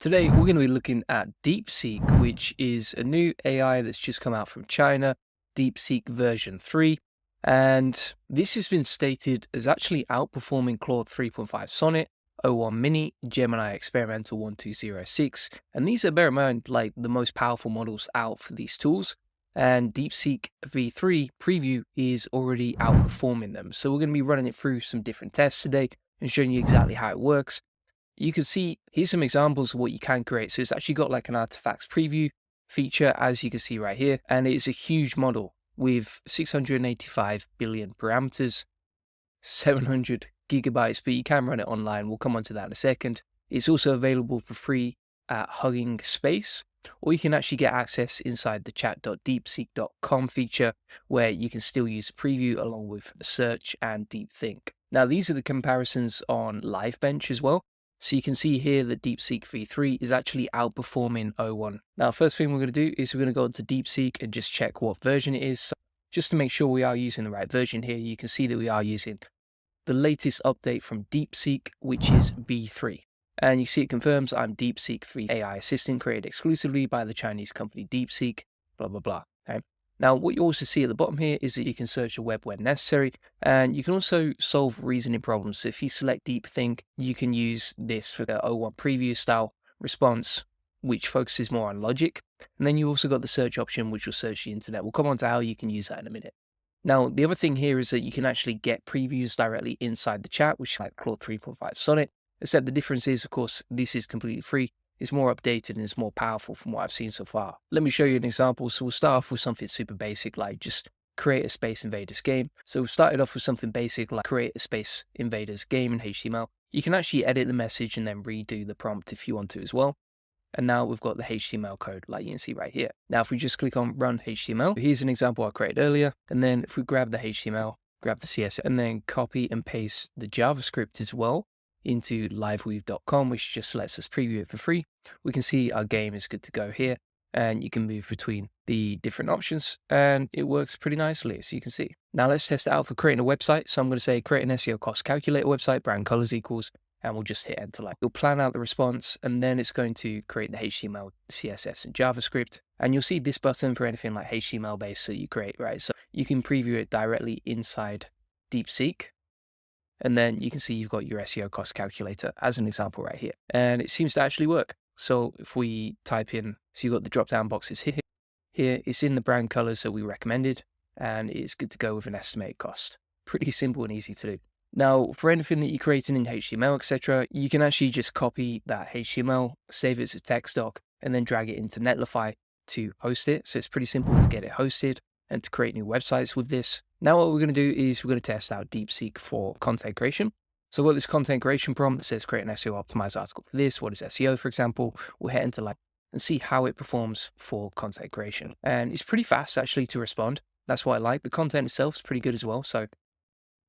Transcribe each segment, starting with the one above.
Today, we're going to be looking at DeepSeek, which is a new AI that's just come out from China, DeepSeek version 3. And this has been stated as actually outperforming Claude 3.5 Sonnet, O1 Mini, Gemini Experimental 1206. And these are, bear in mind, like the most powerful models out for these tools. And DeepSeek V3 preview is already outperforming them. So we're going to be running it through some different tests today and showing you exactly how it works. You can see, here's some examples of what you can create. So it's actually got like an artifacts preview feature, as you can see right here. And it's a huge model with 685 billion parameters, 700 gigabytes, but you can run it online. We'll come on to that in a second. It's also available for free at Hugging Space, or you can actually get access inside the chat.deepseek.com feature, where you can still use a preview along with search and deep think. Now, these are the comparisons on Livebench as well. So you can see here that DeepSeek V3 is actually outperforming O1. Now, first thing we're going to do is we're going to go into DeepSeek and just check what version it is. So just to make sure we are using the right version here, you can see that we are using the latest update from DeepSeek, which is V3. And you see it confirms I'm DeepSeek AI assistant created exclusively by the Chinese company DeepSeek, blah, blah, blah. Okay. Now, what you also see at the bottom here is that you can search the web when necessary, and you can also solve reasoning problems. So if you select Deep Think, you can use this for the O1 preview style response, which focuses more on logic. And then you also got the search option, which will search the internet. We'll come on to how you can use that in a minute. Now, the other thing here is that you can actually get previews directly inside the chat, which is like Claude 3.5 Sonnet, except the difference is, of course, this is completely free. It's more updated and it's more powerful from what I've seen so far. Let me show you an example. So we'll start off with something super basic, like just create a Space Invaders game. So we started off with something basic like create a Space Invaders game in HTML. You can actually edit the message and then redo the prompt if you want to as well. And now we've got the HTML code like you can see right here. Now, if we just click on run HTML, here's an example I created earlier. And then if we grab the HTML, grab the CSS, and then copy and paste the JavaScript as well into liveweave.com, which just lets us preview it for free. We can see our game is good to go here, and you can move between the different options, and it works pretty nicely, as you can see. Now let's test it out for creating a website. So I'm going to say create an SEO cost calculator website, brand colors equals, and we'll just hit enter. You'll plan out the response, and then it's going to create the HTML, CSS, and JavaScript. And you'll see this button for anything like HTML based that you create, right? So you can preview it directly inside DeepSeek. And then you can see you've got your SEO cost calculator as an example right here. And it seems to actually work. So if we type in, so you've got the drop down boxes here. Here it's in the brand colors that we recommended, and it's good to go with an estimated cost. Pretty simple and easy to do. Now, for anything that you're creating in HTML, etc., you can actually just copy that HTML, save it as a text doc, and then drag it into Netlify to host it. So it's pretty simple to get it hosted and to create new websites with this. Now what we're going to do is we're going to test out DeepSeek for content creation. So I've got this content creation prompt that says create an SEO optimized article for this. What is SEO, for example? We'll hit enter and see how it performs for content creation. And it's pretty fast actually to respond. That's what I like. The content itself is pretty good as well. So it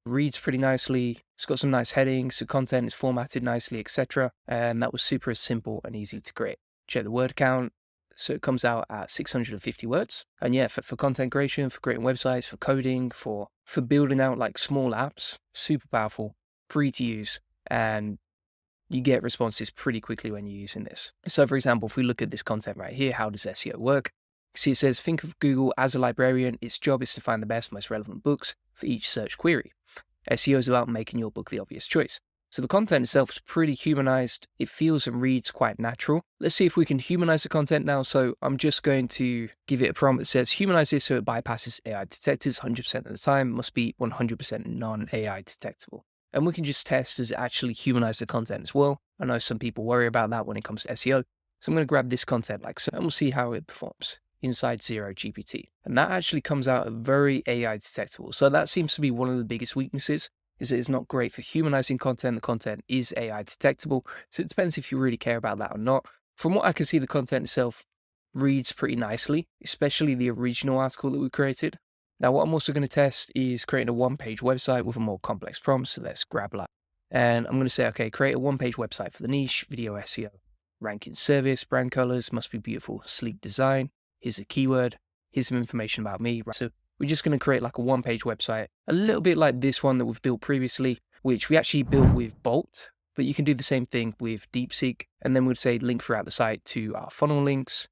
reads pretty nicely. It's got some nice headings. The content is formatted nicely, etc. And that was super simple and easy to create. Check the word count. So it comes out at 650 words. And yeah, for content creation, for creating websites, for coding, for building out like small apps, super powerful, free to use, and you get responses pretty quickly when you're using this. So for example, if we look at this content right here, how does SEO work? See, it says, think of Google as a librarian. Its job is to find the best, most relevant books for each search query. SEO is about making your book the obvious choice. So the content itself is pretty humanized. It feels and reads quite natural. Let's see if we can humanize the content now. So I'm just going to give it a prompt that says, humanize this so it bypasses AI detectors 100% of the time, must be 100% non-AI detectable. And we can just test does it actually humanize the content as well. I know some people worry about that when it comes to SEO. So I'm going to grab this content like so, and we'll see how it performs inside Zero GPT. And that actually comes out very AI detectable. So that seems to be one of the biggest weaknesses, is that it's not great for humanizing content. The content is AI detectable. So it depends if you really care about that or not. From what I can see, the content itself reads pretty nicely, especially the original article that we created. Now, what I'm also going to test is creating a one-page website with a more complex prompt. So let's grab that. And I'm going to say, okay, create a one-page website for the niche, video SEO, ranking service, brand colors, must be beautiful, sleek design. Here's a keyword. Here's some information about me. So we're just going to create like a one-page website, a little bit like this one that we've built previously, which we actually built with Bolt. but you can do the same thing with DeepSeek, and then we'd say link throughout the site to our funnel links,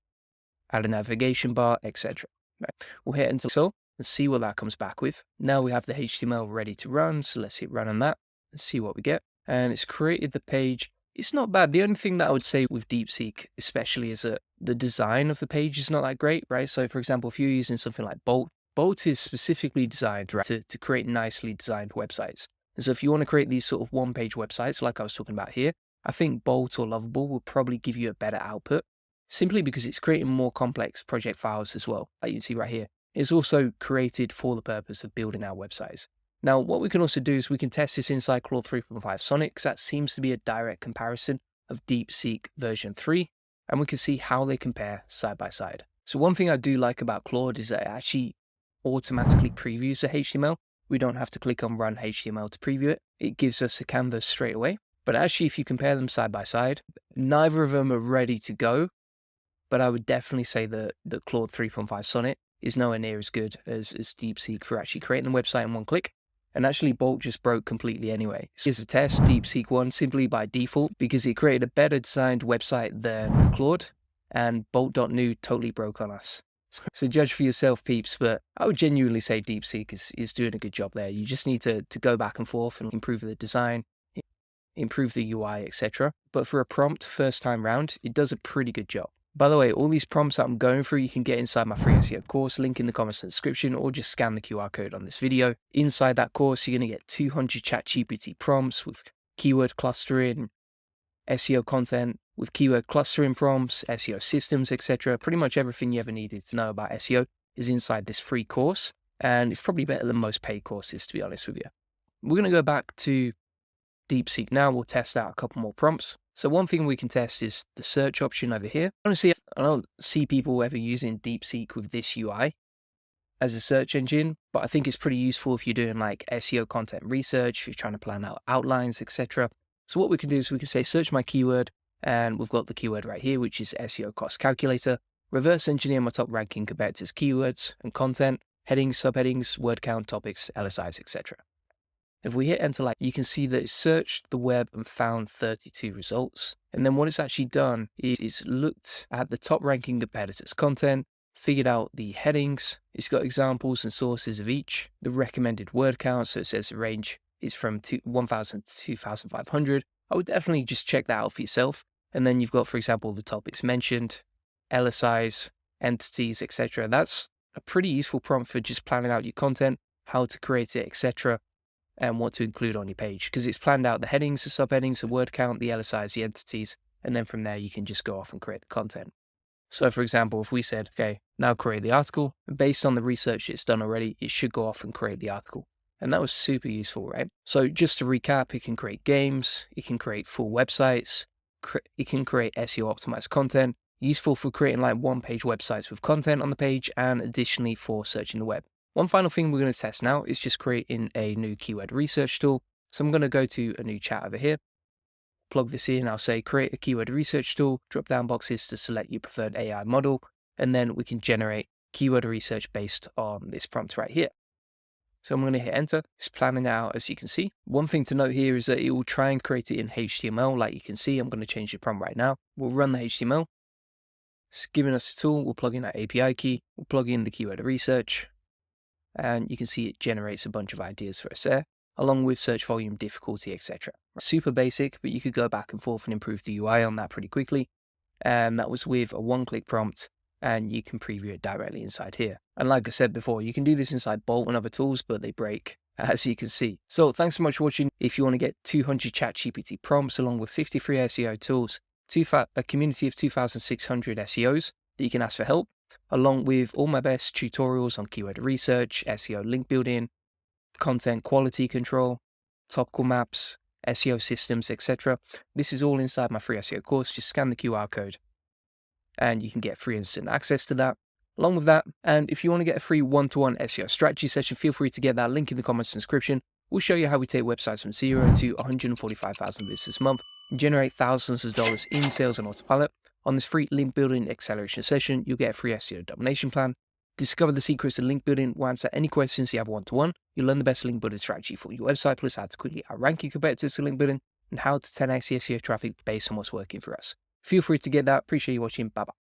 add a navigation bar, etc. Right. We'll hit enter so and see what that comes back with. Now we have the HTML ready to run, so let's hit run on that and see what we get. And it's created the page. It's not bad. The only thing that I would say with DeepSeek, especially, is that the design of the page is not that great, right? So for example, if you're using something like Bolt is specifically designed, right, to create nicely designed websites. And so if you want to create these sort of one-page websites like I was talking about here, I think Bolt or Lovable will probably give you a better output, simply because it's creating more complex project files as well, like you can see right here. It's also created for the purpose of building our websites. Now, what we can also do is we can test this inside Claude 3.5 Sonnet, because that seems to be a direct comparison of DeepSeek version 3, and we can see how they compare side by side. So one thing I do like about Claude is that it actually automatically previews the HTML. We don't have to click on Run HTML to preview it. It gives us a canvas straight away. But actually, if you compare them side by side, neither of them are ready to go. But I would definitely say that Claude 3.5 Sonnet is nowhere near as good as DeepSeek for actually creating the website in one click. And actually, Bolt just broke completely anyway. Here's a test, DeepSeek won simply by default because it created a better designed website than Claude, and Bolt.new totally broke on us. So judge for yourself, peeps, but I would genuinely say DeepSeek is doing a good job there. You just need to go back and forth and improve the design, improve the UI, etc. But for a prompt first time round, it does a pretty good job. By the way, all these prompts that I'm going through, you can get inside my free SEO course, link in the comments and description, or just scan the QR code on this video. Inside that course, you're going to get 200 ChatGPT prompts with keyword clustering, SEO content, with keyword clustering prompts, SEO systems, etc. Pretty much everything you ever needed to know about SEO is inside this free course, and it's probably better than most paid courses, to be honest with you. We're going to go back to DeepSeek now. We'll test out a couple more prompts. So one thing we can test is the search option over here. Honestly, I don't see people ever using DeepSeek with this UI as a search engine, but I think it's pretty useful if you're doing like SEO content research, if you're trying to plan out outlines, etc. So what we can do is we can say search my keyword, and we've got the keyword right here, which is SEO cost calculator. Reverse engineer my top ranking competitors' keywords and content, headings, subheadings, word count, topics, LSIs, etc. If we hit enter, you can see that it searched the web and found 32 results. And then what it's actually done is looked at the top ranking competitors' content, figured out the headings. It's got examples and sources of each, the recommended word count. So it says the range is from 1,000 to 2,500. I would definitely just check that out for yourself. And then you've got, for example, the topics mentioned, LSIs, entities, etc. That's a pretty useful prompt for just planning out your content, how to create it, etc., and what to include on your page, because it's planned out the headings, the subheadings, the word count, the LSIs, the entities, and then from there you can just go off and create the content. So for example, if we said, okay, now create the article, based on the research it's done already, it should go off and create the article. And that was super useful, right? So just to recap, it can create games, it can create full websites, it can create SEO optimized content, useful for creating like one-page websites with content on the page, and additionally for searching the web. One final thing we're going to test now is just creating a new keyword research tool. So I'm going to go to a new chat over here, plug this in, I'll say create a keyword research tool, drop down boxes to select your preferred AI model, and then we can generate keyword research based on this prompt right here. So I'm going to hit enter. It's planning out, as you can see. One thing to note here is that it will try and create it in HTML. Like you can see, I'm going to change the prompt right now. We'll run the HTML. It's giving us a tool. We'll plug in that API key. We'll plug in the keyword research. And you can see it generates a bunch of ideas for us there, along with search volume, difficulty, etc. Super basic, but you could go back and forth and improve the UI on that pretty quickly. And that was with a one-click prompt, and you can preview it directly inside here. And like I said before, you can do this inside Bolt and other tools, but they break, as you can see. So thanks so much for watching. If you want to get 200 ChatGPT prompts along with 50 free SEO tools, a community of 2,600 SEOs that you can ask for help, along with all my best tutorials on keyword research, SEO link building, content quality control, topical maps, SEO systems, etc. This is all inside my free SEO course. Just scan the QR code and you can get free instant access to that. Along with that, and if you want to get a free one-to-one SEO strategy session, feel free to get that link in the comments and description. We'll show you how we take websites from 0 to 145,000 visitors a month and generate thousands of dollars in sales on autopilot. On this free link building acceleration session, you'll get a free SEO domination plan, discover the secrets of link building, we'll answer any questions you have one-to-one, you'll learn the best link building strategy for your website, plus how to quickly outrank your competitors to link building, and how to 10x SEO traffic based on what's working for us. Feel free to get that. Appreciate you watching. Bye bye.